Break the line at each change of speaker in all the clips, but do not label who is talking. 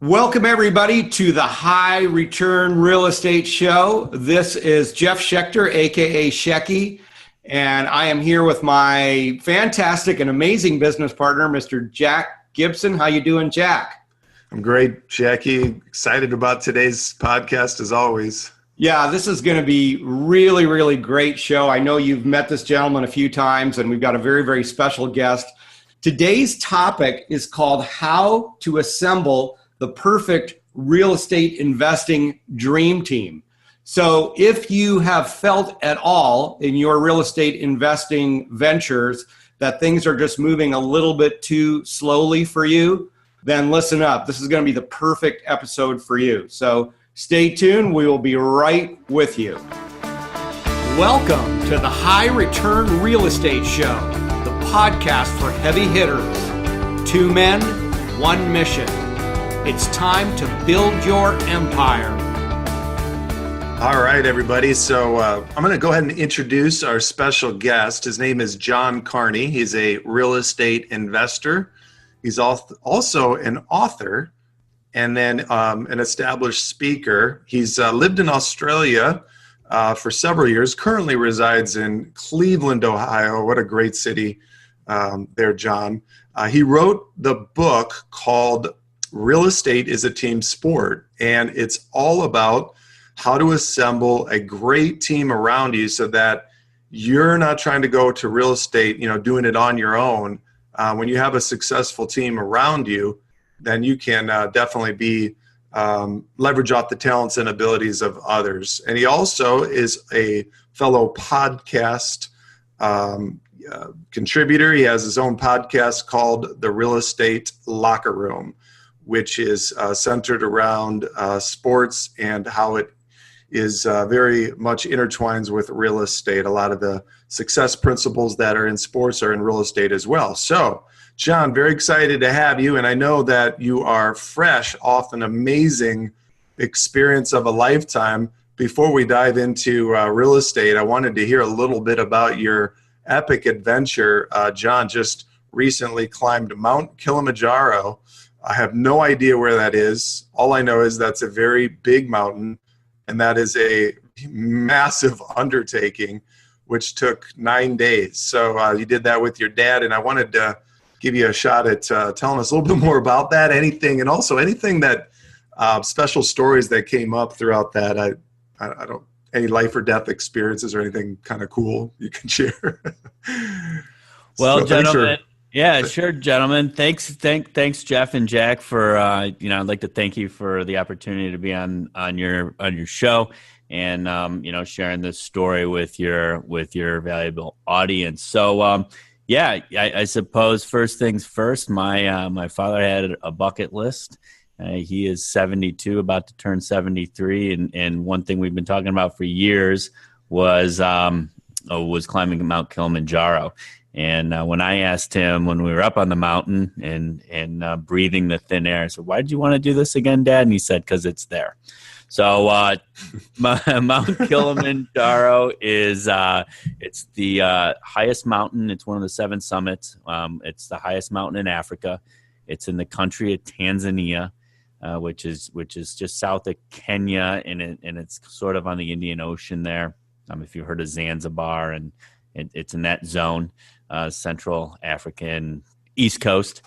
Welcome, everybody, to the High Return Real Estate Show. This is Jeff Schechter, a.k.a. Shecky, and I am here with my fantastic and amazing business partner, Mr. Jack Gibson. How you doing, Jack?
I'm great, Jackie. Excited about today's podcast, as always.
Yeah, this is going to be really, really great show. I know you've met this gentleman a few times, and we've got a very, very special guest. Today's topic is called How to Assemble the Perfect Real Estate Investing Dream Team. So if you have felt at all in your real estate investing ventures that things are just moving a little bit too slowly for you, then listen up. This is going to be the perfect episode for you. So stay tuned. We will be right with you. Welcome to the High Return Real Estate Show, the podcast for heavy hitters. 2 men, 1 mission. It's time to build your empire.
All right, everybody. So I'm going to go ahead and introduce our special guest. His name is John Carney. He's a real estate investor. He's also an author and then an established speaker. He's lived in Australia for several years, currently resides in Cleveland, Ohio. What a great city there, John. He wrote the book called Real Estate is a Team Sport, and it's all about how to assemble a great team around you so that you're not trying to go to real estate, doing it on your own. When you have a successful team around you, then you can definitely leverage off the talents and abilities of others. And he also is a fellow podcast contributor. He has his own podcast called The Real Estate Locker Room, which is centered around sports and how it is very much intertwines with real estate. A lot of the success principles that are in sports are in real estate as well. So, John, very excited to have you. And I know that you are fresh off an amazing experience of a lifetime. Before we dive into real estate, I wanted to hear a little bit about your epic adventure. John just recently climbed Mount Kilimanjaro. I have no idea where that is. All I know is that's a very big mountain, and that is a massive undertaking, which took 9 days. So you did that with your dad, and I wanted to give you a shot at telling us a little bit more about that, anything, and also anything that special stories that came up throughout that. I don't, any life or death experiences or anything kind of cool you can share.
Well, gentlemen. Yeah, sure, gentlemen. Thanks, Jeff and Jack for I'd like to thank you for the opportunity to be on your show and sharing this story with your valuable audience. So I suppose first things first. My father had a bucket list. He is 72, about to turn 73, and one thing we've been talking about for years was climbing Mount Kilimanjaro. And when I asked him when we were up on the mountain and breathing the thin air, I said, "Why did you want to do this again, Dad?" And he said, "Because it's there." So Mount Kilimanjaro is it's the highest mountain. It's one of the 7 summits. It's the highest mountain in Africa. It's in the country of Tanzania, which is just south of Kenya, and it's sort of on the Indian Ocean there. If you've heard of Zanzibar, and it's in that zone. Central African East Coast,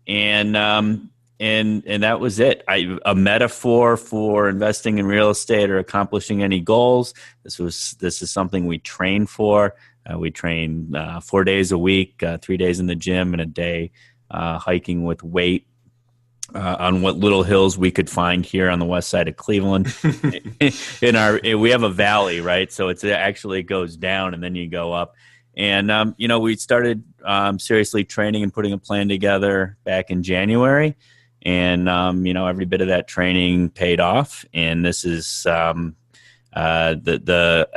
and that was it. A metaphor for investing in real estate or accomplishing any goals. This is something we train for. We train 4 days a week, 3 days in the gym, and a day hiking with weight on what little hills we could find here on the west side of Cleveland. We have a valley, right? So it actually goes down and then you go up. And, we started seriously training and putting a plan together back in January. And, every bit of that training paid off. And this is the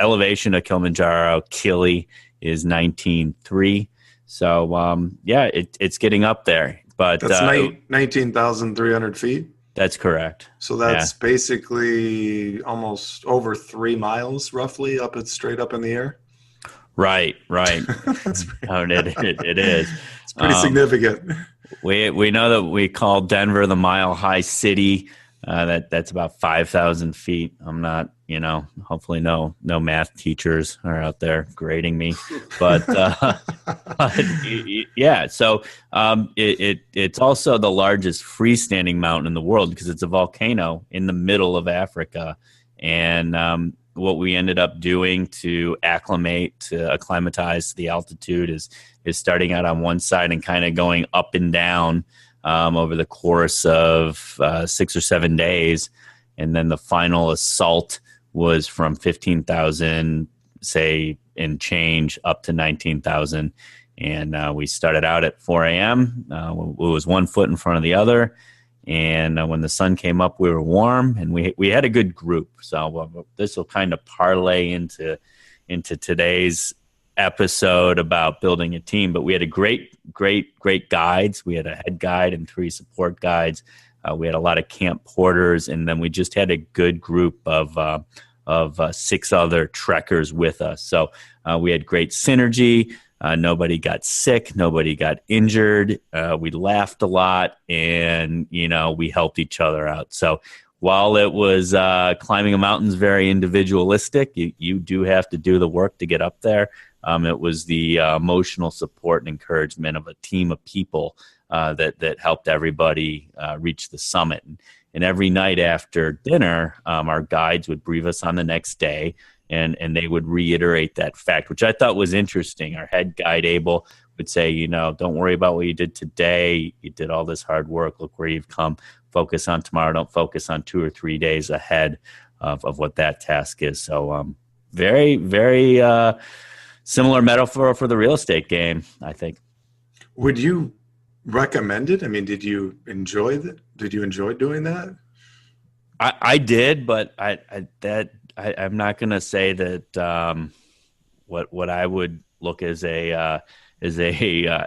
elevation of Kilimanjaro, Kili, is 19.3. So, it's getting up there. But
that's 19,300 feet?
That's correct.
So that's basically almost over 3 miles, roughly, straight up in the air?
Right. It is.
It's pretty significant.
We know that we call Denver the Mile High City. That's about 5,000 feet. I'm not, hopefully no math teachers are out there grading me, but yeah. So it's also the largest freestanding mountain in the world because it's a volcano in the middle of Africa, and what we ended up doing to acclimatize to the altitude is starting out on one side and kind of going up and down over the course of 6 or 7 days. And then the final assault was from 15,000, say, and change up to 19,000. And we started out at 4 a.m. It was 1 foot in front of the other. And when the sun came up, we were warm, and we had a good group. So this will kind of parlay into today's episode about building a team. But we had a great guides. We had a head guide and 3 support guides. We had a lot of camp porters, and then we just had a good group of 6 other trekkers with us. So we had great synergy. Nobody got sick. Nobody got injured. We laughed a lot, and, we helped each other out. So while it was climbing a mountain is very individualistic, you do have to do the work to get up there. It was the emotional support and encouragement of a team of people that helped everybody reach the summit. And every night after dinner, our guides would brief us on the next day. And they would reiterate that fact, which I thought was interesting. Our head guide, Abel, would say, don't worry about what you did today. You did all this hard work. Look where you've come. Focus on tomorrow. Don't focus on 2 or 3 days ahead of what that task is. So very, very similar metaphor for the real estate game, I think.
Would you recommend it? I mean, did you enjoy that? Did you enjoy doing that?
I did, but I'm not going to say that what I would look as a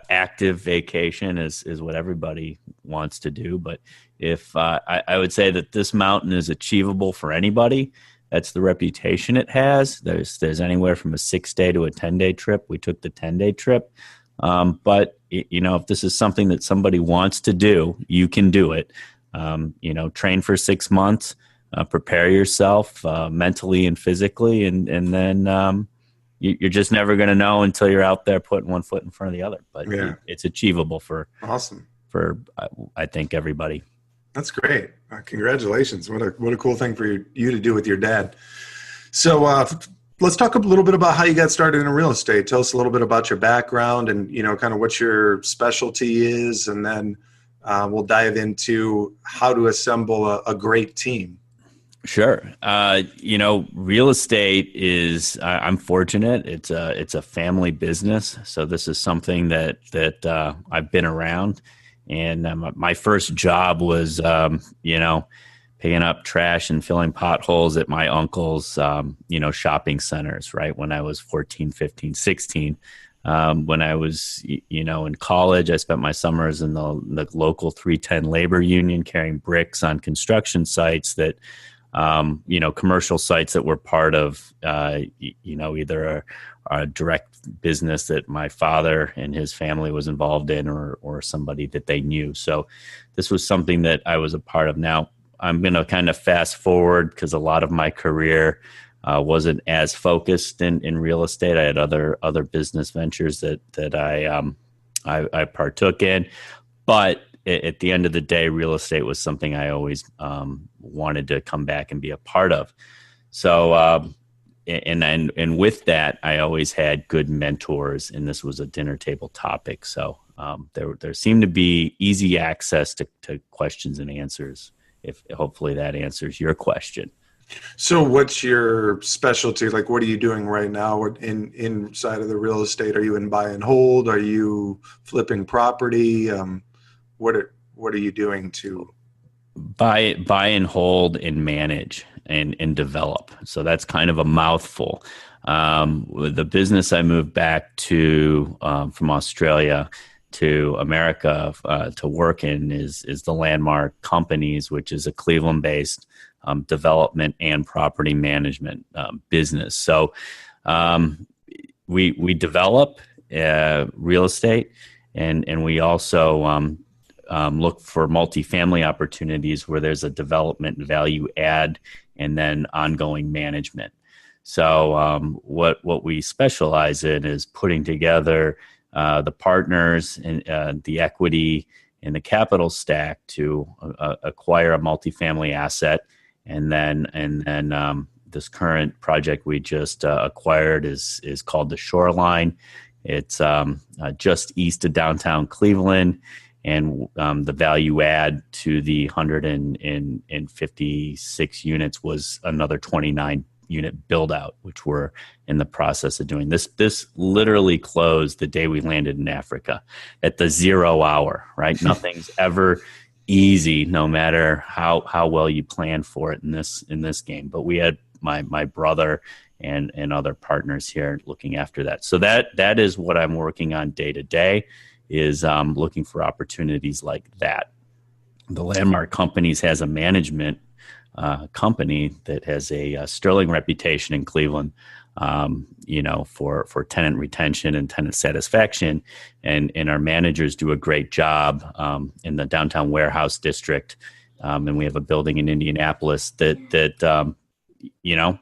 active vacation is what everybody wants to do. But if I would say that this mountain is achievable for anybody. That's the reputation it has. There's anywhere from a 6-day to a 10-day trip. We took the 10-day trip. But if this is something that somebody wants to do, you can do it. Train for 6 months. Prepare yourself mentally and physically, and then you're just never going to know until you're out there putting 1 foot in front of the other. But it's achievable for I think everybody.
That's great. Congratulations! What a cool thing for you to do with your dad. So let's talk a little bit about how you got started in real estate. Tell us a little bit about your background and kind of what your specialty is, and then we'll dive into how to assemble a great team.
Sure. Real estate is, I'm fortunate. It's a family business. So this is something that I've been around. And my first job was, picking up trash and filling potholes at my uncle's, shopping centers, right? When I was 14, 15, 16. When I was, in college, I spent my summers in the local 310 labor union carrying bricks on construction sites that, commercial sites that were part of, either a direct business that my father and his family was involved in or somebody that they knew. So this was something that I was a part of. Now, I'm going to kind of fast forward because a lot of my career wasn't as focused in real estate. I had other business ventures that I partook in, but at the end of the day, real estate was something I always wanted to come back and be a part of. So, and with that, I always had good mentors, and this was a dinner table topic. So there seemed to be easy access to questions and answers. If hopefully that answers your question.
So what's your specialty? Like, what are you doing right now? What inside of the real estate? Are you in buy and hold? Are you flipping property? What are you doing to
buy and hold and manage and develop? So that's kind of a mouthful. The business I moved back to from Australia to America to work in is the Landmark Companies, which is a Cleveland-based development and property management business. So we develop real estate, and we also look for multifamily opportunities where there's a development value add and then ongoing management. So what we specialize in is putting together the partners and the equity and the capital stack to acquire a multifamily asset, and then this current project we just acquired is called the Shoreline. It's just east of downtown Cleveland, and the value add to the 156 units was another 29 unit build out, which we're in the process of doing. This literally closed the day we landed in Africa at the 0 hour, right? Nothing's ever easy, no matter how well you plan for it in this game. But we had my brother and other partners here looking after that. So that is what I'm working on day to day, is looking for opportunities like that. The Landmark Companies has a management company that has a sterling reputation in Cleveland, for tenant retention and tenant satisfaction, and our managers do a great job in the downtown warehouse district, and we have a building in Indianapolis that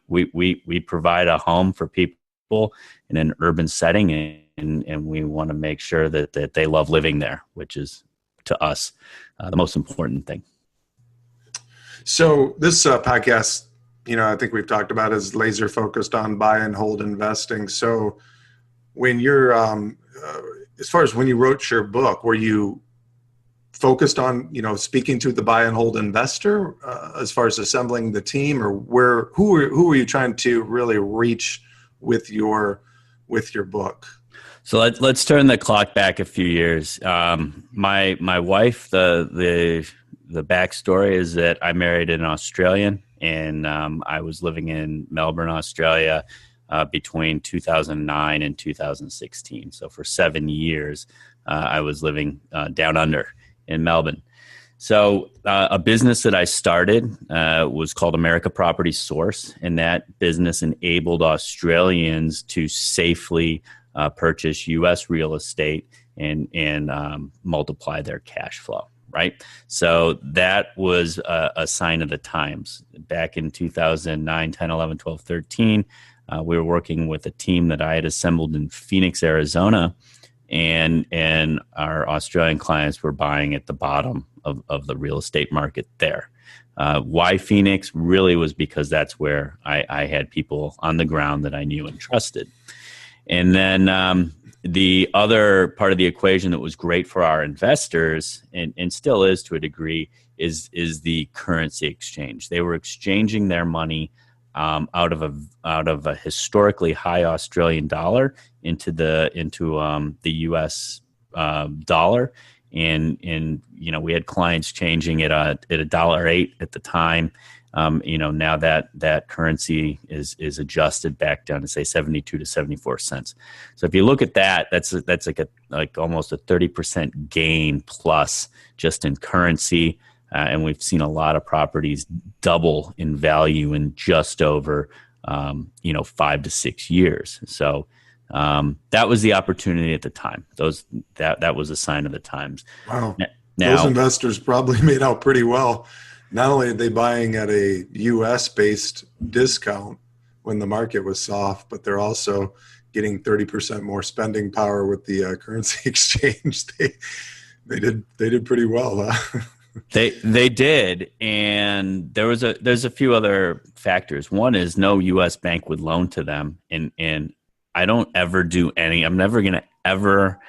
we provide a home for people in an urban setting, and we want to make sure that they love living there, which is to us the most important thing.
So this podcast, I think we've talked about, is laser focused on buy and hold investing. So when you're, as far as when you wrote your book, were you focused on, speaking to the buy and hold investor as far as assembling the team, or who were you trying to really reach with your book?
So let's turn the clock back a few years. My wife, the backstory is that I married an Australian, and I was living in Melbourne, Australia, between 2009 and 2016. So for 7 years, I was living down under in Melbourne. So a business that I started was called America Property Source, and that business enabled Australians to safely purchase U.S. real estate and multiply their cash flow. Right. So that was a sign of the times. Back in 2009, 10, 11, 12, 13, we were working with a team that I had assembled in Phoenix, Arizona, and our Australian clients were buying at the bottom of the real estate market there. Why Phoenix? Really was because that's where I had people on the ground that I knew and trusted. And then the other part of the equation that was great for our investors, and still is to a degree, is the currency exchange. They were exchanging their money out of a historically high Australian dollar into the U.S. dollar, and we had clients changing it at $1.08 at the time. Now that currency is adjusted back down to say 72 to 74 cents. So if you look at that, that's like almost a 30% gain plus just in currency. And we've seen a lot of properties double in value in just over, 5 to 6 years. So that was the opportunity at the time. That was a sign of the times.
Wow. Now, those investors probably made out pretty well. Not only are they buying at a U.S.-based discount when the market was soft, but they're also getting 30% more spending power with the currency exchange. They did pretty well. Huh?
They did, and there's a few other factors. One is no U.S. bank would loan to them, and I don't ever do any. I'm never going to ever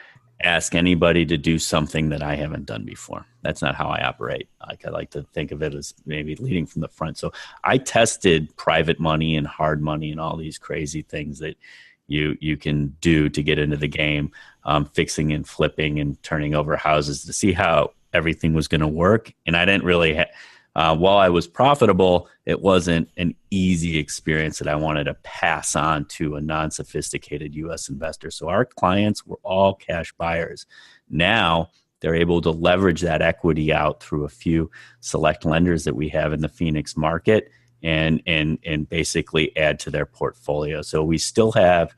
ask anybody to do something that I haven't done before. That's not how I operate. I like to think of it as maybe leading from the front. So I tested private money and hard money and all these crazy things that you can do to get into the game, fixing and flipping and turning over houses to see how everything was going to work. And I didn't really, while I was profitable, it wasn't an easy experience that I wanted to pass on to a non-sophisticated U.S. investor. So our clients were all cash buyers. Now they're able to leverage that equity out through a few select lenders that we have in the Phoenix market and basically add to their portfolio. So we still have,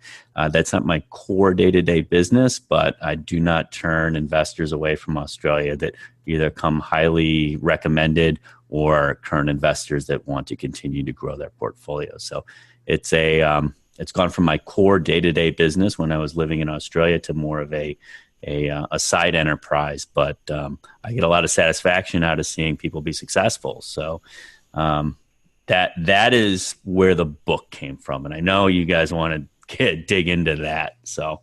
that's not my core day-to-day business, but I do not turn investors away from Australia that either come highly recommended or current investors that want to continue to grow their portfolio. So it's it's gone from my core day-to-day business when I was living in Australia to more of a side enterprise. But I get a lot of satisfaction out of seeing people be successful. So that is where the book came from. And I know you guys want to dig into that. So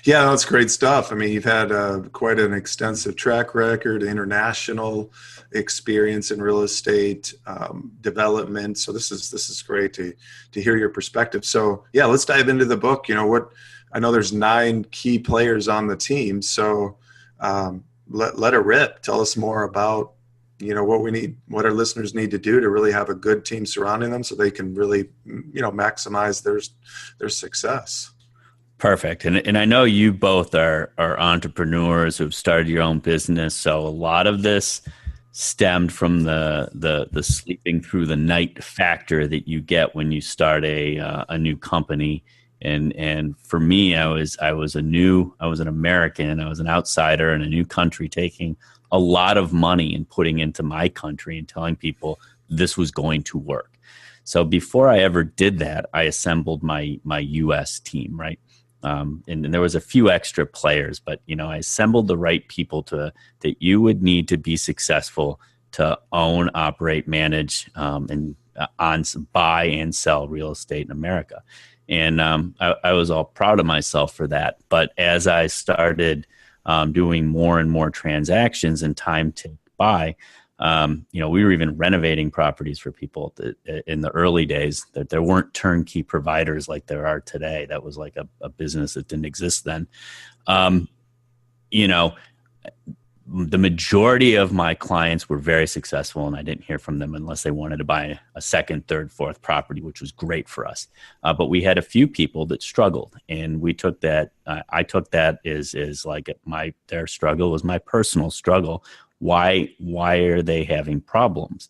yeah, that's great stuff. I mean, you've had quite an extensive track record, international experience in real estate development. So this is great to hear your perspective. So yeah, let's dive into the book. You know, I know there's 9 key players on the team. So let it rip. Tell us more about, you know, what our listeners need to do to really have a good team surrounding them so they can really, you know, maximize their success.
Perfect. And I know you both are entrepreneurs who've started your own business. So a lot of this stemmed from the sleeping through the night factor that you get when you start a new company. And for me, I was an American, I was an outsider in a new country, taking a lot of money and putting into my country and telling people this was going to work. So before I ever did that, I assembled my US team, right? And there was a few extra players, but you know, I assembled the right people that you would need to be successful to own, operate, manage, and buy and sell real estate in America. And I was all proud of myself for that. But as I started doing more and more transactions and time ticked by, you know, we were even renovating properties for people in the early days. That there weren't turnkey providers like there are today. That was like a business that didn't exist then. You know, the majority of my clients were very successful, and I didn't hear from them unless they wanted to buy a second, third, fourth property, which was great for us. But we had a few people that struggled, and we took that. I took that as like their struggle was my personal struggle. Why are they having problems?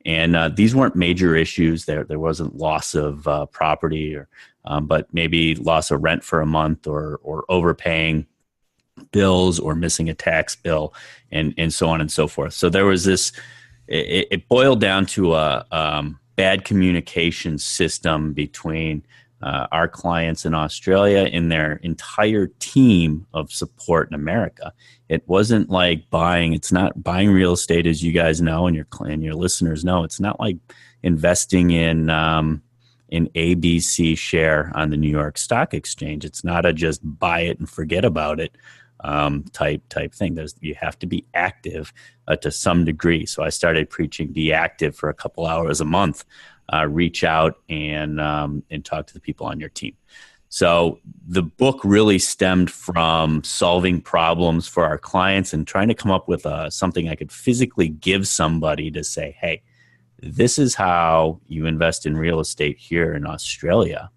And these weren't major issues. There wasn't loss of property, but maybe loss of rent for a month, or overpaying bills, or missing a tax bill, and so on and so forth. So there was this. It boiled down to a bad communication system between our clients in Australia and their entire team of support in America. It wasn't like buying. It's not buying real estate, as you guys know, and your listeners know. It's not like investing in ABC share on the New York Stock Exchange. It's not a just buy it and forget about it type thing. You have to be active to some degree. So I started preaching be active for a couple hours a month. Reach out and talk to the people on your team. So the book really stemmed from solving problems for our clients and trying to come up with something I could physically give somebody to say, hey, this is how you invest in real estate here in Australia.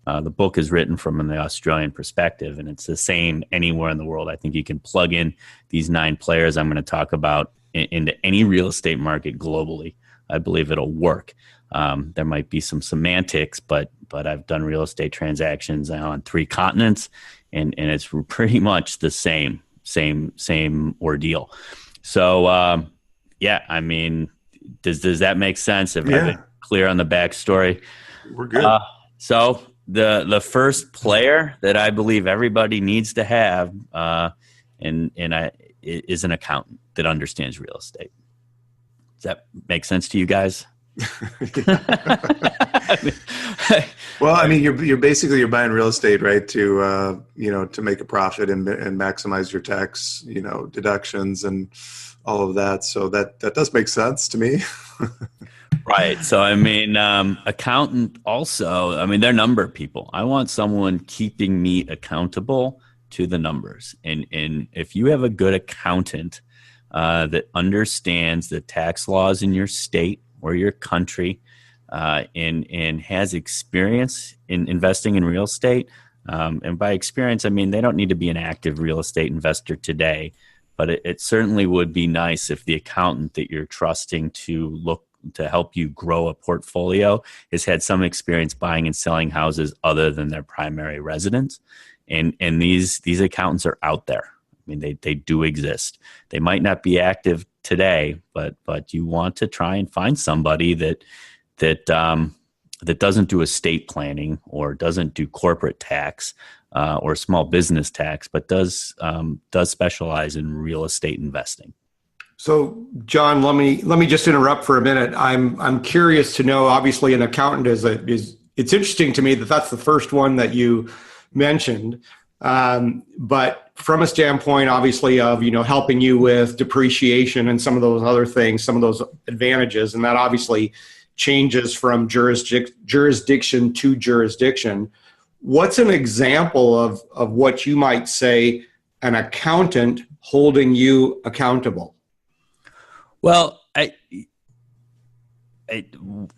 The book is written from the Australian perspective, and it's the same anywhere in the world. I think you can plug in these 9 players I'm going to talk about into any real estate market globally. I believe it'll work. There might be some semantics, but I've done real estate transactions now on 3 continents, and it's pretty much the same ordeal. So, yeah, I mean, does that make sense? If I've been clear on the backstory,
we're good.
So the first player that I believe everybody needs to have, is an accountant that understands real estate. Does that make sense to you guys?
Well, I mean, you're buying real estate, right? To to make a profit and maximize your tax, deductions and all of that. So that does make sense to me.
Right. So, I mean, accountant also, I mean, they're number people. I want someone keeping me accountable to the numbers. And if you have a good accountant that understands the tax laws in your state or your country, and has experience in investing in real estate, and by experience, I mean, they don't need to be an active real estate investor today, but it certainly would be nice if the accountant that you're trusting to help you grow a portfolio has had some experience buying and selling houses other than their primary residence. And these accountants are out there. I I mean, they do exist. They might not be active today, but you want to try and find somebody that doesn't do estate planning or doesn't do corporate tax or small business tax, but does specialize in real estate investing.
So, John, let me just interrupt for a minute. I'm curious to know. Obviously, an accountant is it's interesting to me that that's the first one that you mentioned. But from a standpoint, obviously, of helping you with depreciation and some of those other things, some of those advantages, and that obviously changes from jurisdiction to jurisdiction. What's an example of what you might say an accountant holding you accountable?
Well,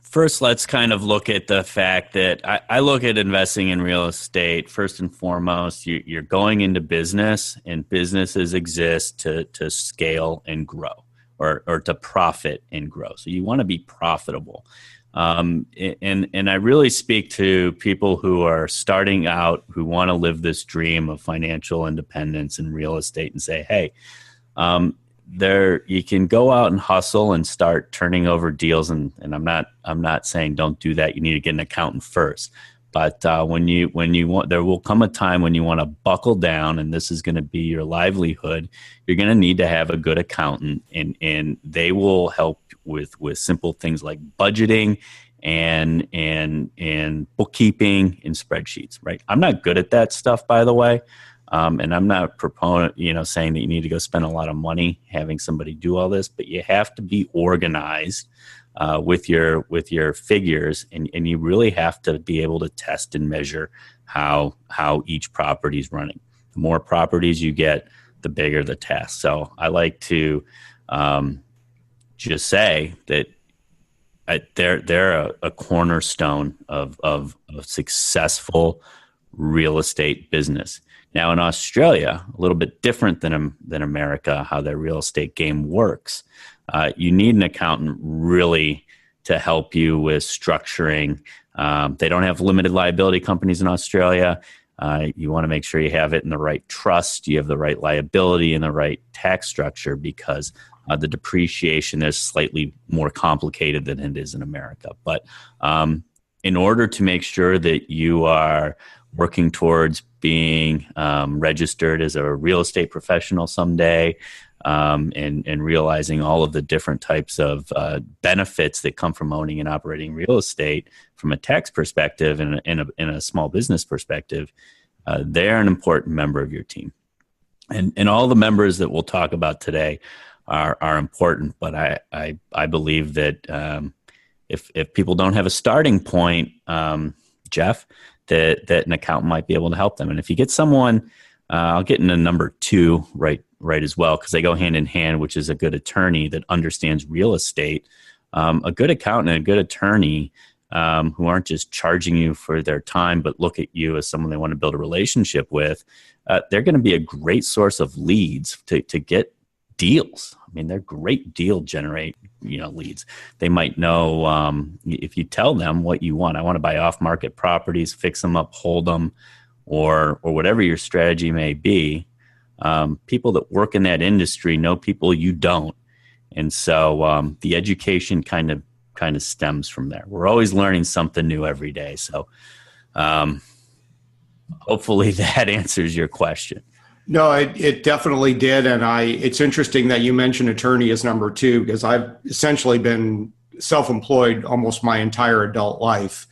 first, let's kind of look at the fact that I look at investing in real estate first and foremost. You're going into business, and businesses exist to scale and grow, or to profit and grow. So you want to be profitable. And I really speak to people who are starting out, who want to live this dream of financial independence in real estate, and say, hey, you can go out and hustle and start turning over deals, and I'm not saying don't do that. You need to get an accountant first, but when you want, there will come a time when you want to buckle down, and this is going to be your livelihood. You're going to need to have a good accountant, and they will help with simple things like budgeting and bookkeeping and spreadsheets. Right? I'm not good at that stuff, by the way. And I'm not a proponent, saying that you need to go spend a lot of money having somebody do all this, but you have to be organized with your figures, and you really have to be able to test and measure how each property is running. The more properties you get, the bigger the task. So I like to just say that they're a cornerstone of a successful real estate business. Now, in Australia, a little bit different than America, how their real estate game works. You need an accountant really to help you with structuring. They don't have limited liability companies in Australia. You want to make sure you have it in the right trust, you have the right liability and the right tax structure, because the depreciation is slightly more complicated than it is in America. But in order to make sure that you are working towards being registered as a real estate professional someday, and realizing all of the different types of benefits that come from owning and operating real estate from a tax perspective and in a small business perspective, they're an important member of your team. And all the members that we'll talk about today are important, but I believe that if people don't have a starting point, Jeff, that an accountant might be able to help them. And if you get someone, I'll get into number 2 right as well, because they go hand in hand, which is a good attorney that understands real estate. A good accountant and a good attorney who aren't just charging you for their time, but look at you as someone they want to build a relationship with, they're going to be a great source of leads to get deals. I mean, they're great deal generate leads. They might know if you tell them what you want. I want to buy off-market properties, fix them up, hold them, or whatever your strategy may be. People that work in that industry know people you don't, and so the education kind of stems from there. We're always learning something new every day. So hopefully that answers your question.
No, it definitely did. And it's interesting that you mentioned attorney as number 2, because I've essentially been self-employed almost my entire adult life.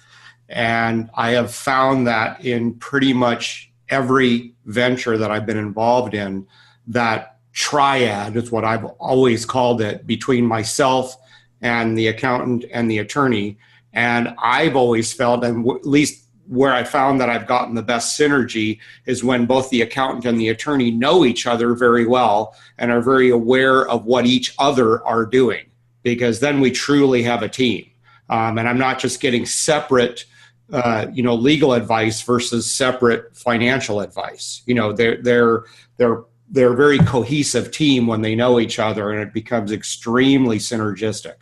And I have found that in pretty much every venture that I've been involved in, that triad is what I've always called it, between myself and the accountant and the attorney. And I've always felt, and at least where I found that I've gotten the best synergy, is when both the accountant and the attorney know each other very well and are very aware of what each other are doing, because then we truly have a team. And I'm not just getting separate, legal advice versus separate financial advice. They're a very cohesive team when they know each other, and it becomes extremely synergistic.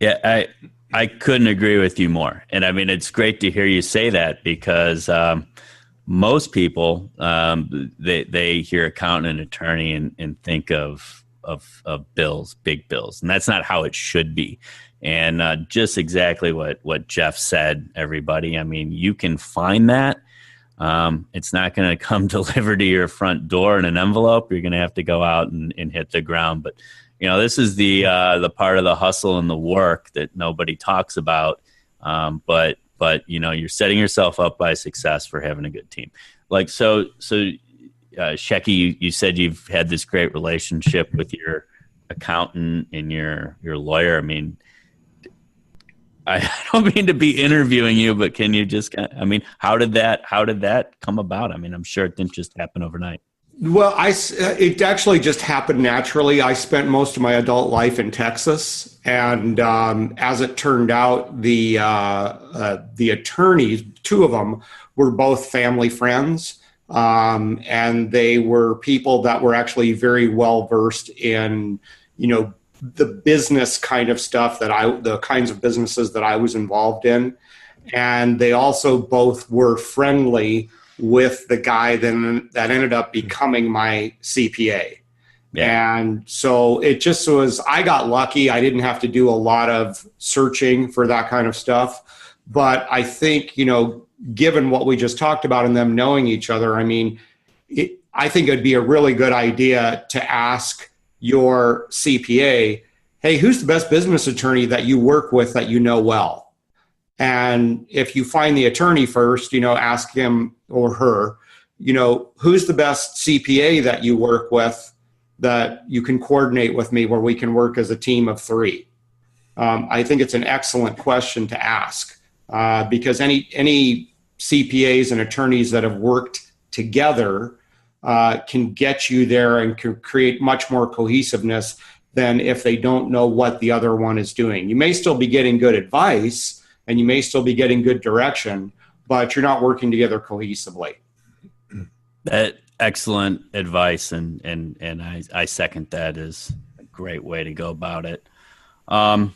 Yeah, I couldn't agree with you more. And I mean, it's great to hear you say that, because most people, they hear accountant and attorney and think of bills, big bills, and that's not how it should be. And just exactly what Jeff said, everybody. I mean, you can find that. It's not going to come delivered to your front door in an envelope. You're going to have to go out and hit the ground. But, this is the part of the hustle and the work that nobody talks about. But you're setting yourself up by success for having a good team. Shecky, you said you've had this great relationship with your accountant and your lawyer. I mean, I don't mean to be interviewing you, but can you just, how did that come about? I mean, I'm sure it didn't just happen overnight.
Well, it actually just happened naturally. I spent most of my adult life in Texas, and as it turned out, the attorneys, two of them, were both family friends, and they were people that were actually very well versed in, the business kind of stuff the kinds of businesses that I was involved in. And they also both were friendly with the guy that ended up becoming my CPA. Yeah. And so it just was, I got lucky. I didn't have to do a lot of searching for that kind of stuff. But I think, given what we just talked about and them knowing each other, I think it'd be a really good idea to ask your CPA, hey, who's the best business attorney that you work with that you know well? And if you find the attorney first, ask him or her, who's the best CPA that you work with that you can coordinate with me where we can work as a team of three? I think it's an excellent question to ask because any CPAs and attorneys that have worked together can get you there and can create much more cohesiveness than if they don't know what the other one is doing. You may still be getting good advice and you may still be getting good direction, but you're not working together cohesively.
That excellent advice, and I second that as a great way to go about it. Well,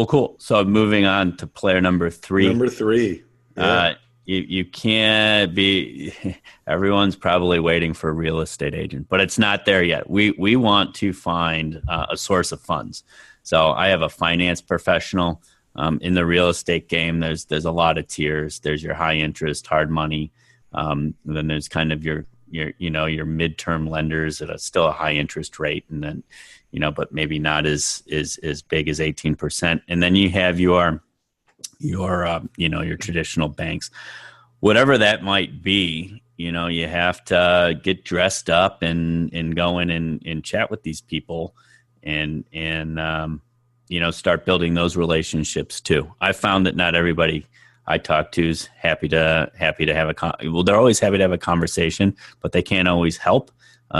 cool. So moving on to player number three. Yeah. You can't be, everyone's probably waiting for a real estate agent, but it's not there yet. We want to find a source of funds. So I have a finance professional in the real estate game. There's a lot of tiers. There's your high interest, hard money. Then there's kind of your midterm lenders at still a high interest rate. And then, but maybe not as big as 18%. And then you have your traditional banks, whatever that might be. You have to get dressed up and go in and chat with these people and start building those relationships too. I found that not everybody I talk to is happy to have they're always happy to have a conversation, but they can't always help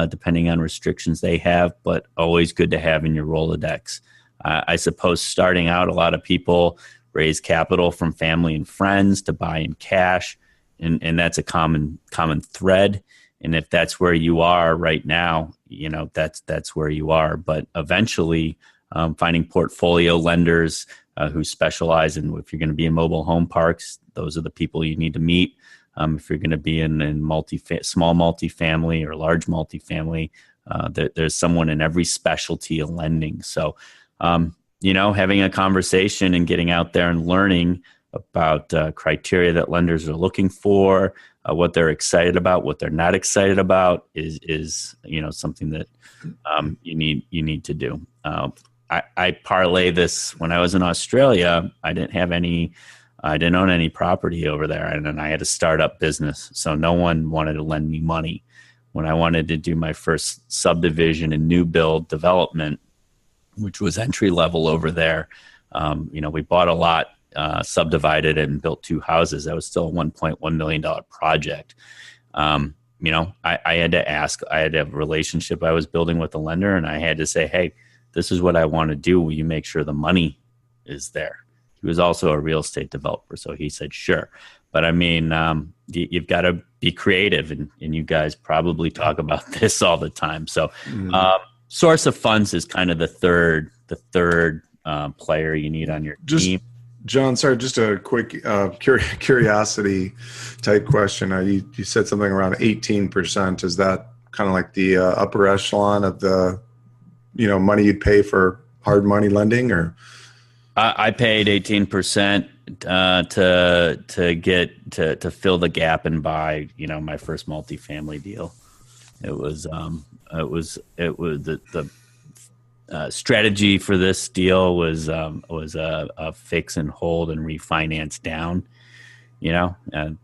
depending on restrictions they have, but always good to have in your Rolodex. I suppose starting out, a lot of people raise capital from family and friends to buy in cash. And that's a common thread. And if that's where you are right now, that's where you are. But eventually finding portfolio lenders who specialize in, if you're going to be in mobile home parks, those are the people you need to meet. If you're going to be in small multifamily or large multifamily, there's someone in every specialty of lending. So, having a conversation and getting out there and learning about criteria that lenders are looking for, what they're excited about, what they're not excited about is something that you need to do. I parlay this when I was in Australia. I didn't own any property over there, and then I had a startup business, so no one wanted to lend me money. When I wanted to do my first subdivision and new build development, which was entry level over there, we bought a lot, subdivided it and built 2 houses. That was still a $1.1 million project. I had to ask, I had to have a relationship I was building with the lender, and I had to say, hey, this is what I want to do. Will you make sure the money is there? He was also a real estate developer, so he said, sure. But you've got to be creative, and you guys probably talk about this all the time. So source of funds is kind of the third player you need on your team.
John, sorry, just a quick curiosity type question. You said something around 18%. Is that kind of like the upper echelon of the, money you'd pay for hard money lending, or?
I paid 18% to fill the gap and buy, my first multifamily deal. It was the strategy for this deal was a fix and hold and refinance down.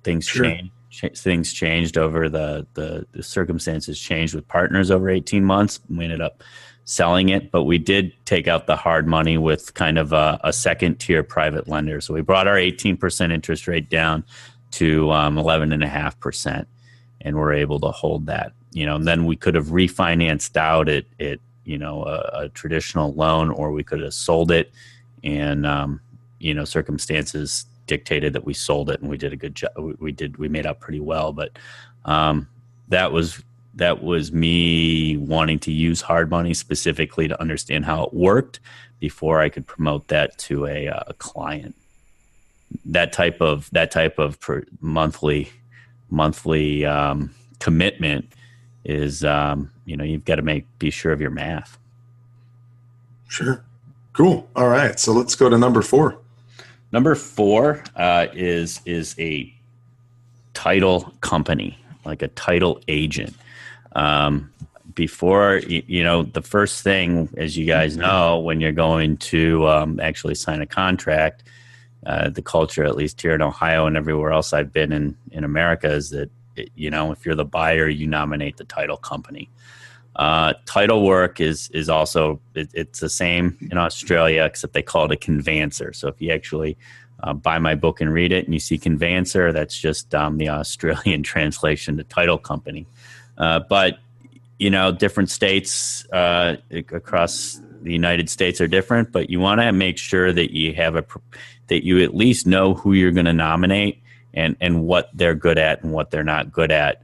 Things changed. Things changed over the circumstances changed with partners over 18 months. We ended up selling it, but we did take out the hard money with kind of a second tier private lender. So we brought our 18% interest rate down to 11.5%, and we're able to hold that. And then we could have refinanced out it a traditional loan, or we could have sold it, and circumstances dictated that we sold it, and we did a good job. We made out pretty well, but that was me wanting to use hard money specifically to understand how it worked before I could promote that to a client. That type of monthly commitment is, you've got to be sure of your math.
Sure. Cool. All right. So let's go to number 4.
Number 4 is a title company, like a title agent. Before, the first thing, as you guys know, when you're going to actually sign a contract, the culture, at least here in Ohio and everywhere else I've been in America, is that, if you're the buyer, you nominate the title company. Title work is also, it's the same in Australia, except they call it a conveyancer. So if you actually buy my book and read it and you see conveyancer, that's just the Australian translation to title company. But, different states across the United States are different, but you want to make sure that you have that you at least know who you're going to nominate and what they're good at and what they're not good at.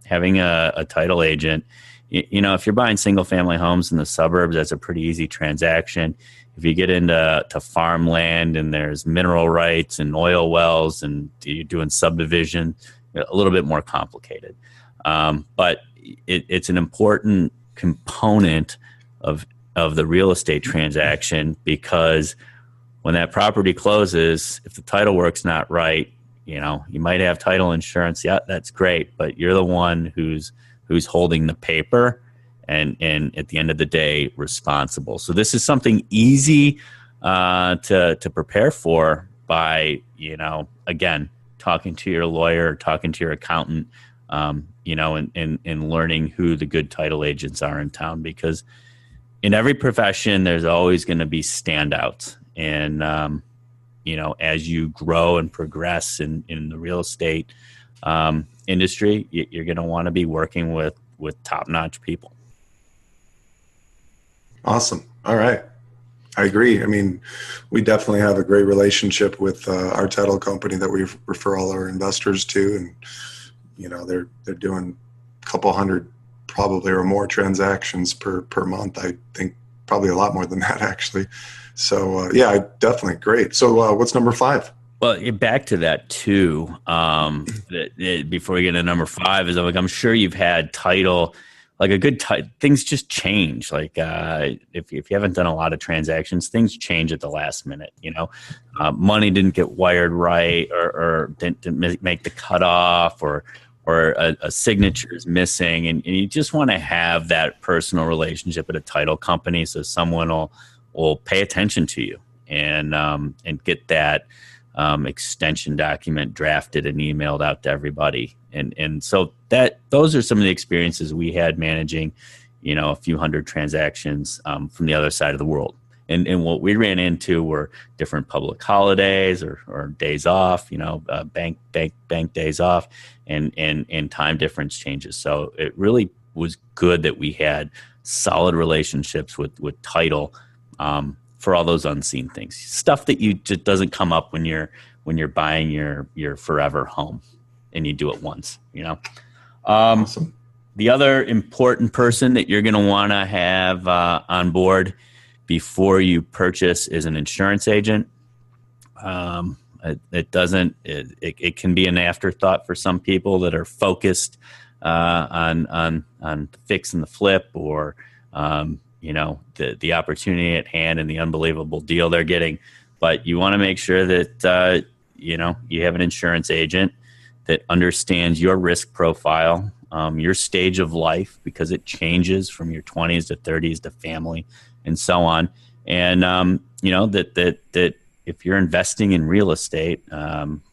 Having a title agent, if you're buying single family homes in the suburbs, that's a pretty easy transaction. If you get into farmland and there's mineral rights and oil wells and you're doing subdivision, a little bit more complicated. But it's an important component of the real estate transaction, because when that property closes, if the title work's not right, you might have title insurance. Yeah, that's great, but you're the one who's holding the paper and at the end of the day responsible. So this is something easy to prepare for by, again, talking to your lawyer, talking to your accountant, and learning who the good title agents are in town, because in every profession, there's always going to be standouts. And, as you grow and progress in the real estate industry, you're going to want to be working with top-notch people.
Awesome. All right. I agree. I mean, we definitely have a great relationship with our title company that we refer all our investors to, and they're doing a couple hundred probably or more transactions per month. I think probably a lot more than that, actually. So definitely great. So what's number 5?
Well, back to that too. Before we get to number 5, is I'm sure you've had title, like a good title. Things just change. Like if you haven't done a lot of transactions, things change at the last minute. Money didn't get wired right, or didn't make the cutoff, or a signature is missing, and you just want to have that personal relationship at a title company, so someone will pay attention to you and get that extension document drafted and emailed out to everybody. And so those are some of the experiences we had managing, a few hundred transactions from the other side of the world. And what we ran into were different public holidays or days off, bank days off, and time difference changes. So it really was good that we had solid relationships with title for all those unseen things, stuff that you just doesn't come up when you're buying your forever home and you do it once.
Awesome.
The other important person that you're going to want to have on board before you purchase is an insurance agent. It doesn't. It can be an afterthought for some people that are focused on the fix and the flip, or the opportunity at hand and the unbelievable deal they're getting. But you want to make sure that you have an insurance agent that understands your risk profile, your stage of life, because it changes from your 20s to 30s to family and so on. And that if you're investing in real estate,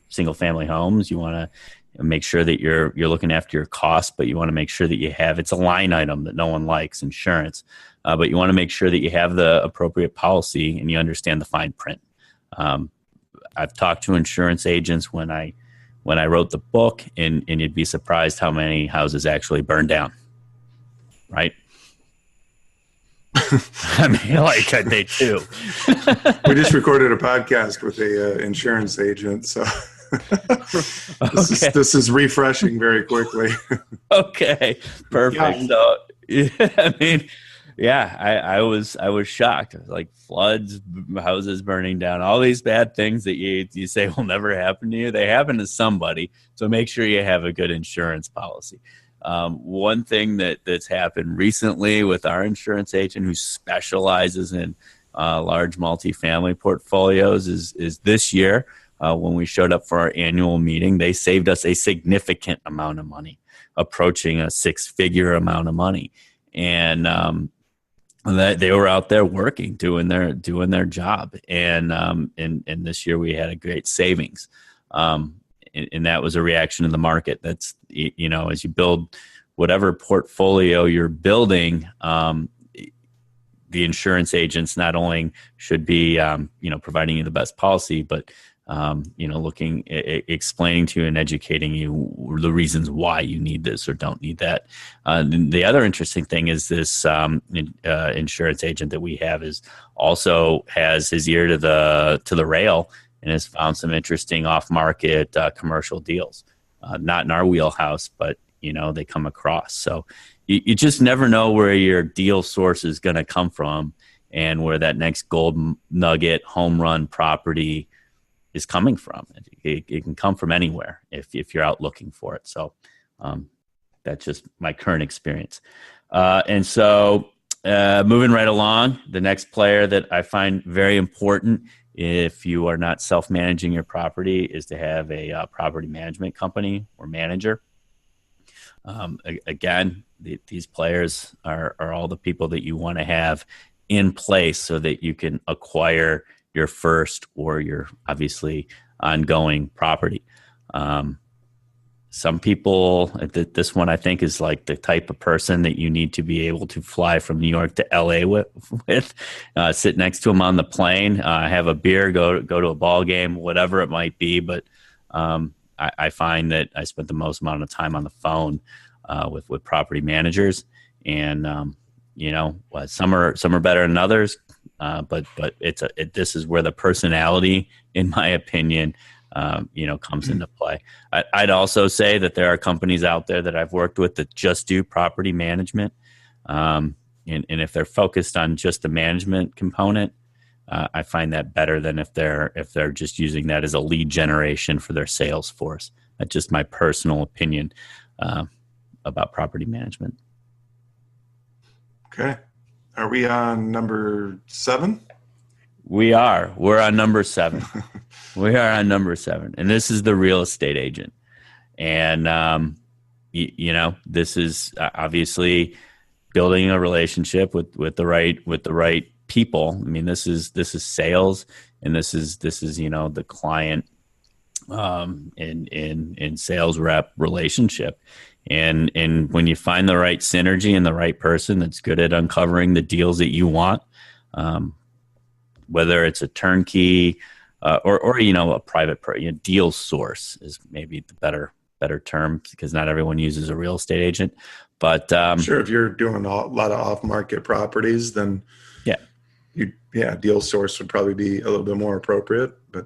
single family homes, you want to make sure that you're looking after your costs, but you want to make sure that it's a line item that no one likes, insurance. But you want to make sure that you have the appropriate policy and you understand the fine print. I've talked to insurance agents when I wrote the book, and you'd be surprised how many houses actually burned down. Right? I mean, they do.
We just recorded a podcast with a insurance agent, so this is refreshing very quickly.
Okay, perfect.
Yeah.
So, I mean, I was shocked. Like floods, houses burning down, all these bad things that you say will never happen to you. They happen to somebody. So make sure you have a good insurance policy. One thing that's happened recently with our insurance agent, who specializes in large multifamily portfolios, is this year when we showed up for our annual meeting, they saved us a significant amount of money, approaching a six-figure amount of money, and that they were out there working, doing their job, and this year we had a great savings. And that was a reaction to the market. That's, as you build whatever portfolio you're building, the insurance agents not only should be, providing you the best policy, but, explaining to you and educating you the reasons why you need this or don't need that. The other interesting thing is this insurance agent that we have also has his ear to the rail, and has found some interesting off-market commercial deals. Not in our wheelhouse, but they come across. So you just never know where your deal source is going to come from, and where that next gold nugget home run property is coming from. It can come from anywhere if you're out looking for it. So that's just my current experience. And so moving right along, the next player that I find very important if you are not self-managing your property is to have a property management company or manager. Again, these players are all the people that you want to have in place so that you can acquire your first or your obviously ongoing property. Some people, this one I think is like the type of person that you need to be able to fly from New York to LA with sit next to them on the plane, have a beer, go to a ball game, whatever it might be. But I find that I spent the most amount of time on the phone with property managers, and some are better than others, but this is where the personality, in my opinion, comes into play. I'd also say that there are companies out there that I've worked with that just do property management. And if they're focused on just the management component, I find that better than if they're just using that as a lead generation for their sales force. That's just my personal opinion about property management.
Okay. Are we on number 7?
We are. We're on number 7. We are on number 7, and this is the real estate agent. And this is obviously building a relationship with the right people. I mean, this is sales, and this is the client in sales rep relationship. And when you find the right synergy and the right person that's good at uncovering the deals that you want, whether it's a turnkey or a private deal source is maybe the better term, because not everyone uses a real estate agent. But
sure, if you're doing a lot of off-market properties, then deal source would probably be a little bit more appropriate. But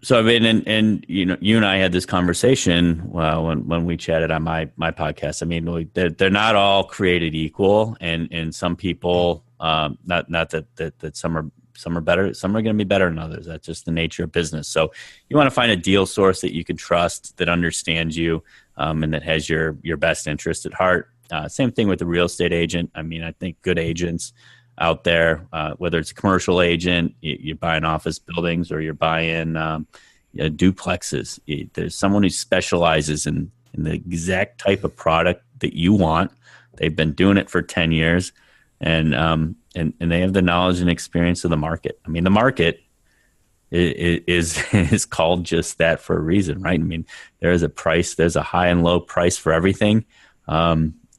so I mean, and you and I had this conversation when we chatted on my podcast. I mean, they're not all created equal, and some people, not that some are some are better, some are going to be better than others. That's just the nature of business. So you want to find a deal source that you can trust, that understands you, and that has your best interest at heart. Same thing with the real estate agent. I mean, I think good agents out there, whether it's a commercial agent, you're buying office buildings, or you're buying duplexes. There's someone who specializes in the exact type of product that you want. They've been doing it for 10 years, and they have the knowledge and experience of the market. I mean, the market is called just that for a reason, right? I mean, there's a high and low price for everything.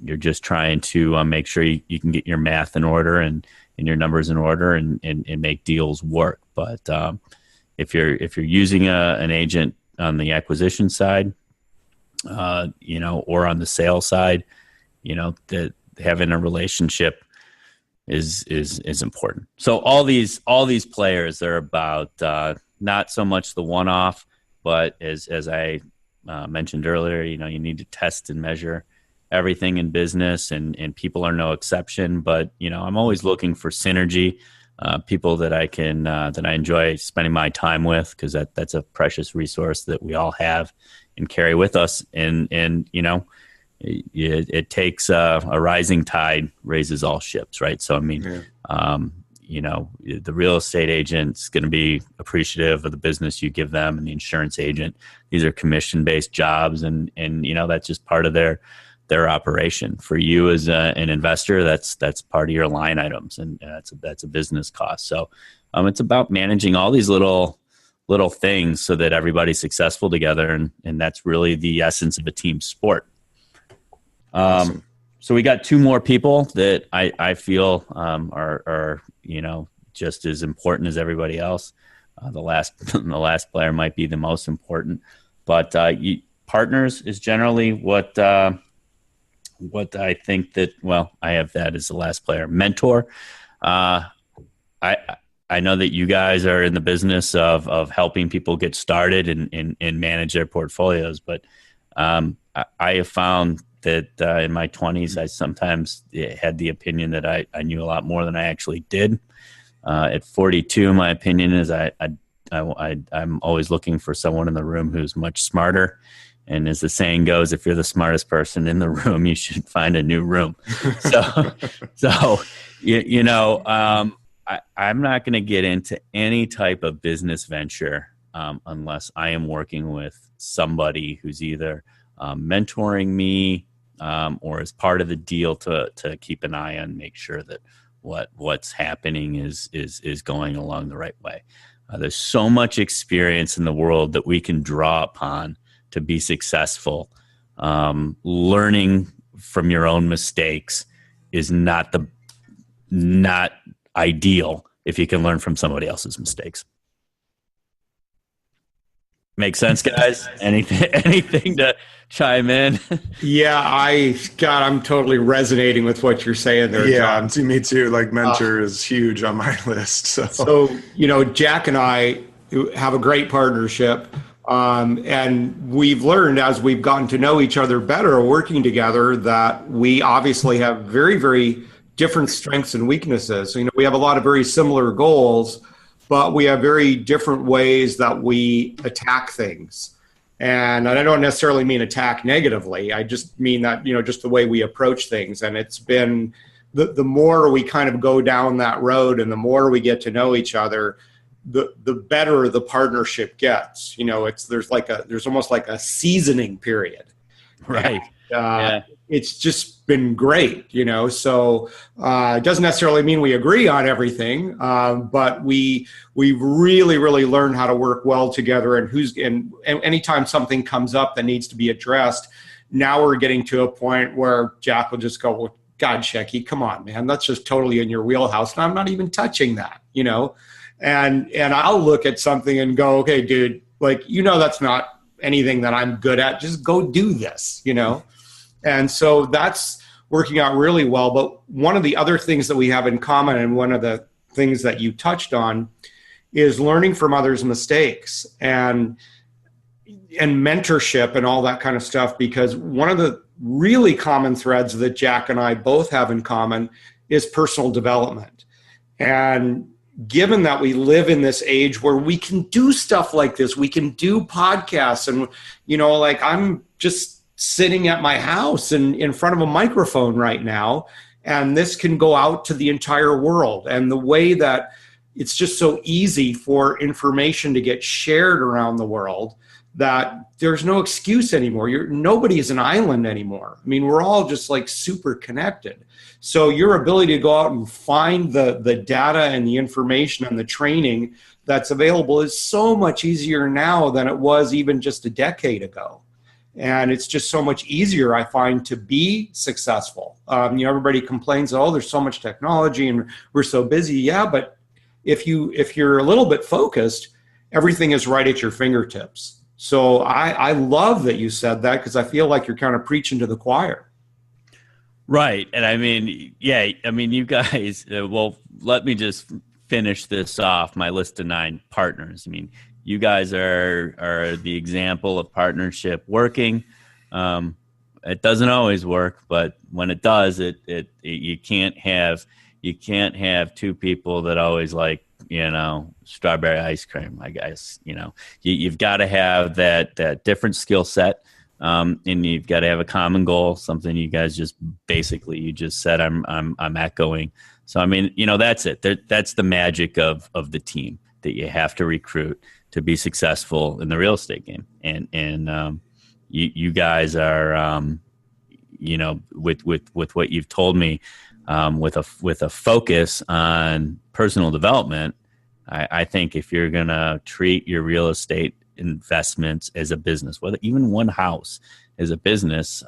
You're just trying to make sure you can get your math in order and your numbers in order and make deals work. But if you're using an agent on the acquisition side, or on the sales side, that having a relationship is important. So all these players are about not so much the one-off, but as I mentioned earlier, you need to test and measure everything in business, and people are no exception. But I'm always looking for synergy, people that I can that I enjoy spending my time with, because that's a precious resource that we all have and carry with us. And it takes a rising tide raises all ships, right? So I mean, the real estate agent's going to be appreciative of the business you give them, and the insurance agent, these are commission-based jobs, and that's just part of their operation. For you as an investor, that's part of your line items, and that's a business cost. So it's about managing all these little things so that everybody's successful together, and that's really the essence of a team sport.
Awesome.
So we got two more people that I feel are just as important as everybody else. The last player might be the most important, but partners is generally what I think that, well, I have that as the last player. Mentor. I know that you guys are in the business of helping people get started and manage their portfolios, but I have found that in my 20s, I sometimes had the opinion that I knew a lot more than I actually did. At 42, my opinion is I'm always looking for someone in the room who's much smarter. And as the saying goes, if you're the smartest person in the room, you should find a new room. So I'm not going to get into any type of business venture unless I am working with somebody who's either mentoring me or as part of the deal to keep an eye on, make sure that what's happening is going along the right way. There's so much experience in the world that we can draw upon to be successful. Learning from your own mistakes is not ideal if you can learn from somebody else's mistakes. Make sense, guys? Anything to chime in?
Yeah, I'm totally resonating with what you're saying there,
yeah,
John.
Me too. Like mentor is huge on my list.
So Jack and I have a great partnership. And we've learned as we've gotten to know each other better working together that we obviously have very, very different strengths and weaknesses. So, we have a lot of very similar goals, but we have very different ways that we attack things. And I don't necessarily mean attack negatively. I just mean that, just the way we approach things. And it's been the more we kind of go down that road and the more we get to know each other, the better the partnership gets. There's almost like a seasoning period.
Right.
It's just been great, so it doesn't necessarily mean we agree on everything, but we've really, really learned how to work well together, and anytime something comes up that needs to be addressed, now we're getting to a point where Jack will just go, well, God, Shecky, come on, man, that's just totally in your wheelhouse, and I'm not even touching that, and I'll look at something and go, okay, dude, that's not anything that I'm good at, just go do this, And so that's working out really well. But one of the other things that we have in common, and one of the things that you touched on, is learning from others' mistakes and mentorship and all that kind of stuff. Because one of the really common threads that Jack and I both have in common is personal development. And, given that we live in this age where we can do stuff like this, we can do podcasts, and, like I'm just sitting at my house and in front of a microphone right now, and this can go out to the entire world. And the way that it's just so easy for information to get shared around the world, that there's no excuse anymore. Nobody is an island anymore. I mean, we're all just like super connected. So your ability to go out and find the data and the information and the training that's available is so much easier now than it was even just a decade ago. And it's just so much easier, I find, to be successful. Everybody complains, oh, there's so much technology and we're so busy. Yeah, but if you're a little bit focused, everything is right at your fingertips. So I love that you said that, because I feel like you're kind of preaching to the choir.
Right. And I mean, you guys, well, let me just finish this off, my list of 9 partners. I mean, you guys are the example of partnership working. It doesn't always work, but when it does, you can't have 2 people that always like, strawberry ice cream, I guess. You've got to have that different skill set, and you've got to have a common goal, something you guys just said. I'm echoing. So I mean, that's it. That's the magic of the team that you have to recruit to be successful in the real estate game. And you guys are, with what you've told me, with a focus on personal development, I think if you're going to treat your real estate investments as a business, whether even one house is a business,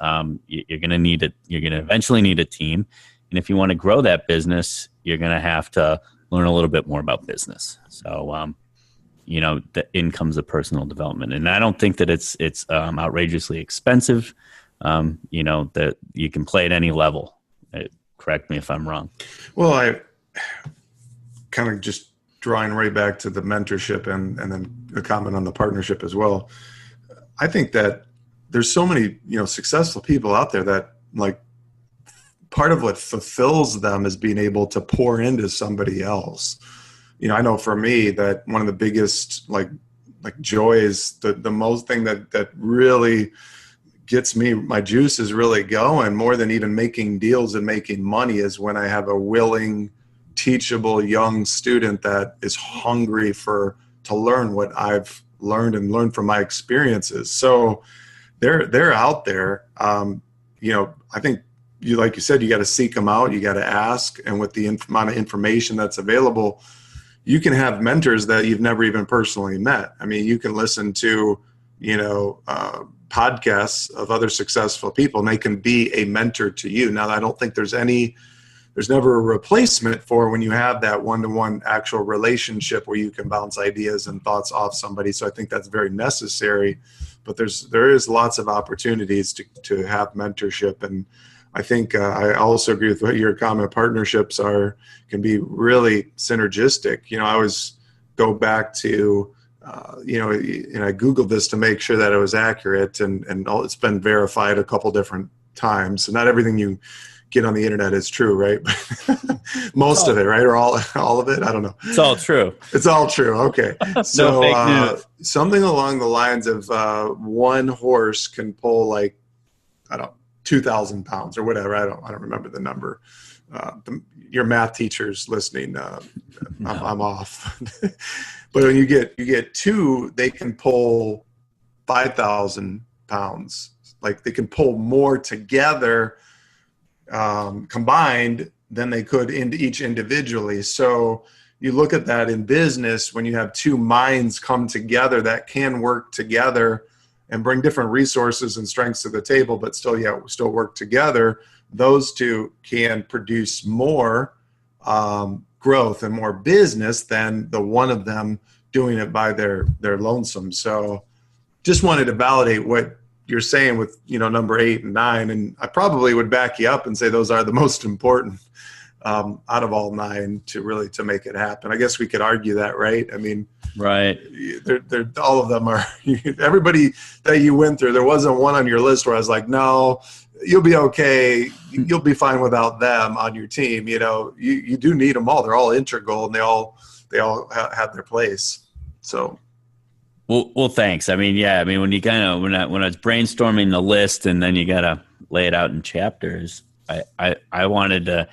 you're going to eventually need a team. And if you want to grow that business, you're going to have to learn a little bit more about business. So, the income's of personal development. And I don't think that it's outrageously expensive. That you can play at any level. Correct me if I'm wrong.
Well, I kind of just drawing right back to the mentorship and then the comment on the partnership as well. I think that there's so many, successful people out there that, like, part of what fulfills them is being able to pour into somebody else. I know for me that one of the biggest like joys, the most thing that really gets me, my juice is really going, more than even making deals and making money, is when I have a willing, teachable young student that is hungry to learn what I've learned and learn from my experiences. So they're out there. I think like you said, you got to seek them out. You got to ask. And with the amount of information that's available, you can have mentors that you've never even personally met. I mean, you can listen to, podcasts of other successful people, and they can be a mentor to you. Now, I don't think there's never a replacement for when you have that one-to-one actual relationship where you can bounce ideas and thoughts off somebody. So I think that's very necessary, but there is lots of opportunities to have mentorship. And I think I also agree with what your comment. Partnerships can be really synergistic. I always go back to, and I Googled this to make sure that it was accurate, and it's been verified a couple different times. So not everything you get on the internet is true, right? Most of it, right? Or all of it? I don't know.
It's all true.
It's all true. Okay. So
no fake news.
Something along the lines of one horse can pull 2,000 pounds or whatever. I don't remember the number. Your math teacher's listening. I'm off. But when you get 2, they can pull 5,000 pounds. Like, they can pull more together combined than they could each individually. So you look at that in business, when you have 2 minds come together that can work together and bring different resources and strengths to the table, but still work together, those 2 can produce more growth and more business than the one of them doing it by their lonesome. So just wanted to validate what you're saying with, number 8 and 9. And I probably would back you up and say those are the most important out of all 9 to make it happen. I guess we could argue that, right? I mean,
right.
They're all of them are, everybody that you went through, there wasn't one on your list where I was like, no, you'll be okay. You'll be fine without them on your team. You do need them all. They're all integral, and they all they all had their place. So.
Well, thanks. I mean, yeah. I mean, when you kind of when I was brainstorming the list, and then you got to lay it out in chapters. I wanted to,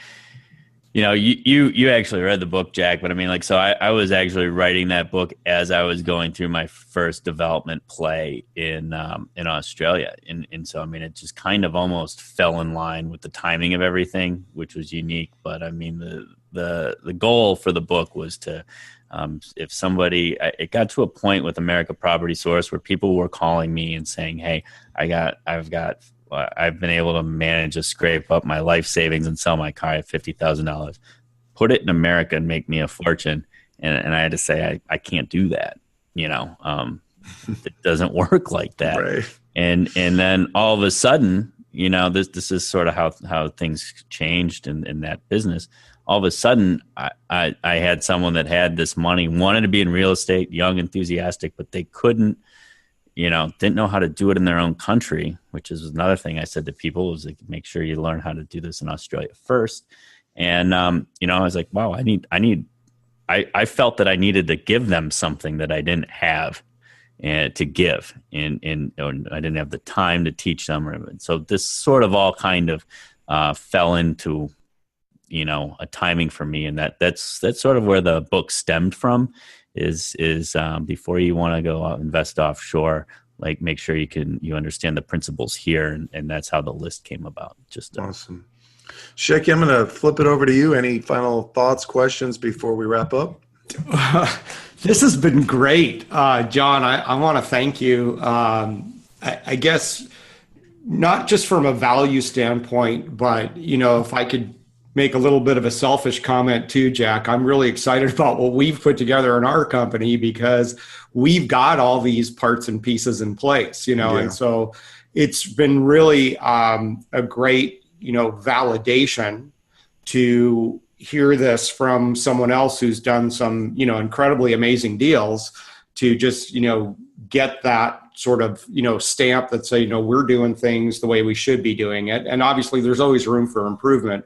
you actually read the book, Jack, but I mean, like, so I was actually writing that book as I was going through my first development play in Australia, and so I mean, it just kind of almost fell in line with the timing of everything, which was unique. But I mean, the goal for the book was to. If somebody, it got to a point with America Property Source where people were calling me and saying, "Hey, I've been able to manage to scrape up my life savings and sell my car at $50,000. Put it in America and make me a fortune." And I had to say, I can't do that. It doesn't work like that.
Right.
And then all of a sudden, this is sort of how things changed in that business. All of a sudden, I had someone that had this money, wanted to be in real estate, young, enthusiastic, but they couldn't, didn't know how to do it in their own country, which is another thing I said to people was like, make sure you learn how to do this in Australia first. And, I was like, wow, I felt that I needed to give them something that I didn't have to give. And I didn't have the time to teach them. So this sort of all kind of fell into a timing for me, and that's sort of where the book stemmed from. Is before you want to go out invest offshore, like make sure you understand the principles here, and that's how the list came about. Just
awesome. Shecky, I'm going to flip it over to you. Any final thoughts, questions before we wrap up?
This has been great, John. I want to thank you. I guess not just from a value standpoint, but if I could make a little bit of a selfish comment too, Jack. I'm really excited about what we've put together in our company because we've got all these parts and pieces in place, and so it's been really a great, validation to hear this from someone else who's done some, incredibly amazing deals to just, get that sort of, stamp that say, we're doing things the way we should be doing it. And obviously there's always room for improvement.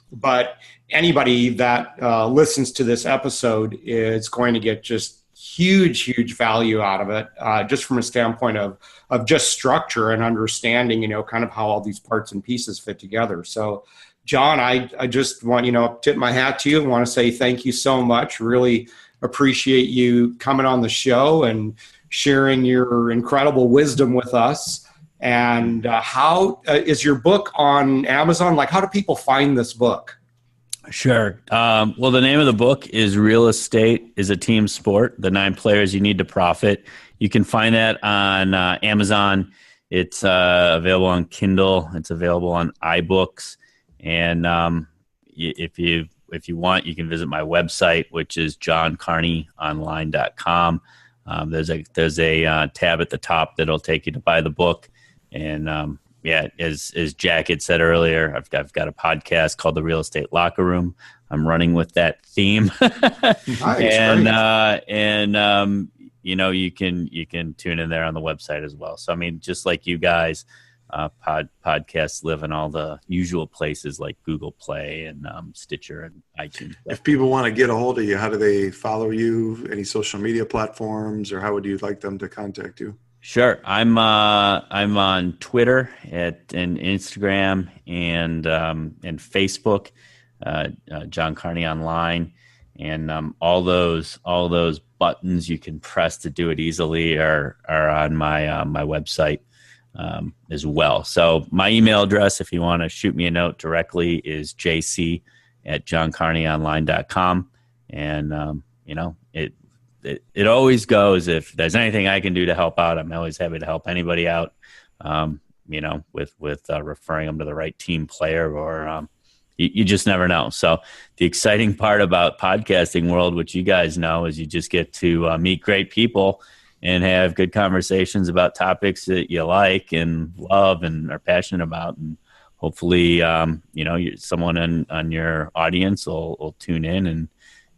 But anybody that listens to this episode is going to get just huge value out of it, just from a standpoint of just structure and understanding, kind of how all these parts and pieces fit together. So, John, I just want, tip my hat to you and want to say thank you so much. Really appreciate you coming on the show and sharing your incredible wisdom with us. And how is your book on Amazon? Like, how do people find this book?
Sure. Well, the name of the book is Real Estate is a Team Sport, the 9 Players You Need to Profit. You can find that on Amazon. It's available on Kindle. It's available on iBooks. And if you want, you can visit my website, which is johncarneyonline.com. There's a tab at the top that'll take you to buy the book. And as Jack had said earlier, I've got a podcast called The Real Estate Locker Room. I'm running with that theme. Nice, you can tune in there on the website as well. So I mean, just like you guys, podcasts live in all the usual places like Google Play and Stitcher and iTunes.
If people want to get a hold of you, how do they follow you? Any social media platforms, or how would you like them to contact you?
Sure. I'm on Twitter and Instagram and Facebook, John Carney Online, and all those buttons you can press to do it easily are on my my website as well. So my email address, if you want to shoot me a note directly, is jc@johncarneyonline.com, and it always goes, if there's anything I can do to help out, I'm always happy to help anybody out, with referring them to the right team player, or you just never know. So the exciting part about podcasting world, which you guys know, is you just get to meet great people and have good conversations about topics that you like and love and are passionate about. And hopefully, someone on your audience will tune in and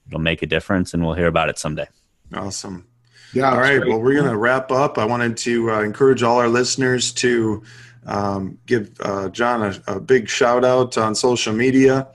it'll make a difference, and we'll hear about it someday.
Awesome. Yeah. All right. Great. Well, we're going to wrap up. I wanted to encourage all our listeners to give John a big shout out on social media,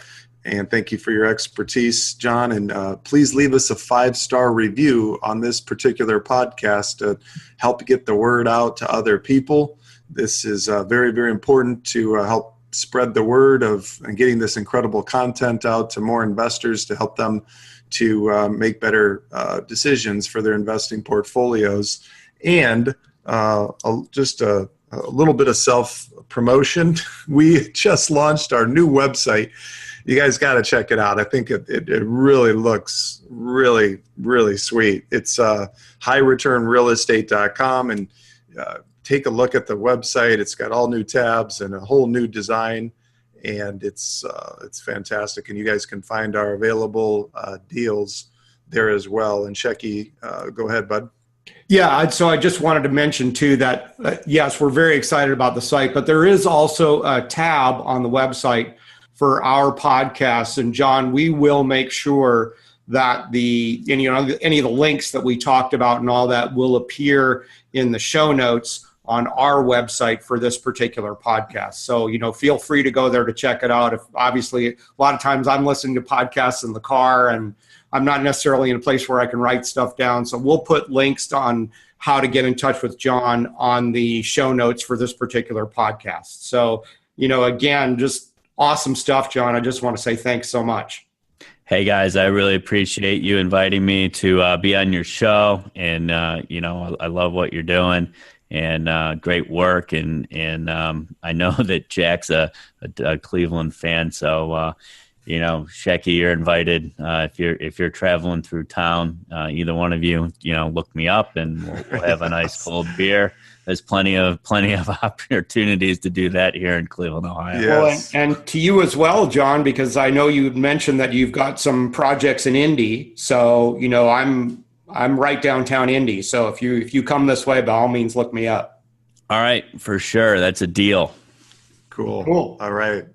And thank you for your expertise, John. And please leave us a 5-star review on this particular podcast to help get the word out to other people. This is very, very important to help spread the word of and getting this incredible content out to more investors to help them to make better decisions for their investing portfolios. And just a little bit of self-promotion. We just launched our new website. You guys got to check it out. I think it really looks really, really sweet. It's highreturnrealestate.com, and take a look at the website. It's got all new tabs and a whole new design, and it's fantastic. And you guys can find our available deals there as well. And Shecky, go ahead, bud.
Yeah, so I just wanted to mention too that yes, we're very excited about the site, but there is also a tab on the website for our podcasts. And John, we will make sure that any of the links that we talked about and all that will appear in the show notes on our website for this particular podcast. So, feel free to go there to check it out. Obviously, a lot of times I'm listening to podcasts in the car and I'm not necessarily in a place where I can write stuff down. So we'll put links on how to get in touch with John on the show notes for this particular podcast. So, again, just awesome stuff, John. I just want to say thanks so much.
Hey guys, I really appreciate you inviting me to be on your show, and I love what you're doing, and great work, and I know that Jack's a Cleveland fan, so Shecky, you're invited if you're traveling through town. Either one of you, look me up, and we'll have a nice cold beer. There's plenty of opportunities to do that here in Cleveland, Ohio.
Yes. Well, and to you as well, John, because I know you mentioned that you've got some projects in Indy. So, I'm right downtown Indy. So if you come this way, by all means, look me up.
All right, for sure. That's a deal.
Cool. All right.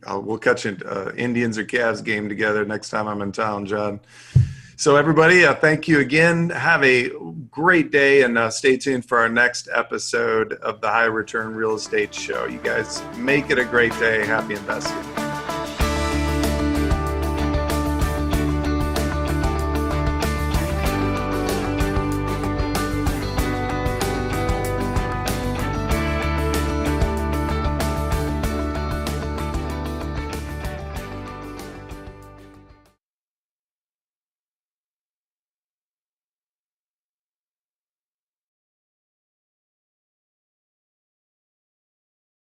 We'll catch an Indians or Cavs game together next time I'm in town, John. So everybody, thank you again. Have a great day, and stay tuned for our next episode of the High Return Real Estate Show. You guys make it a great day. Happy investing.